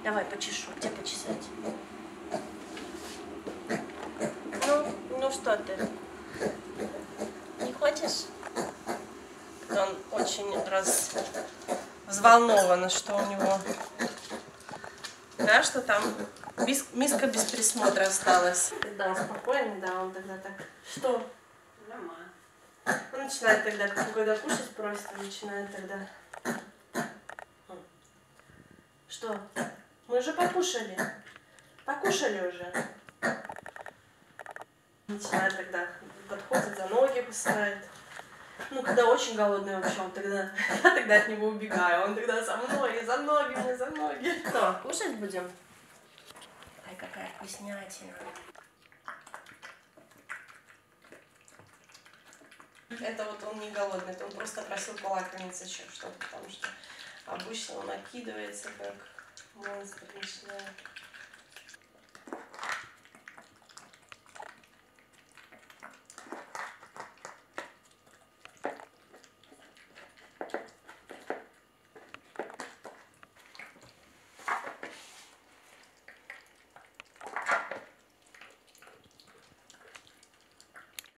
Давай, почешу. Где почесать? Ну что ты? Не хочешь? Он очень взволнован, что у него... Да, что там миска без присмотра осталась. Когда он спокойный, да, он тогда так... Что? Нормально. Он начинает тогда, когда кушать просит, он начинает тогда... Что? Мы уже покушали. Покушали уже. Начинает тогда, подходит, за ноги кусает. Ну, когда очень голодный вообще, он тогда, я тогда от него убегаю, он тогда за мной, за ноги мне, за ноги. Что, кушать будем? Ай, какая вкуснятина. Это вот он не голодный, это он просто просил полакомиться еще что-то, потому что обычно он накидывается как монстр, начинает.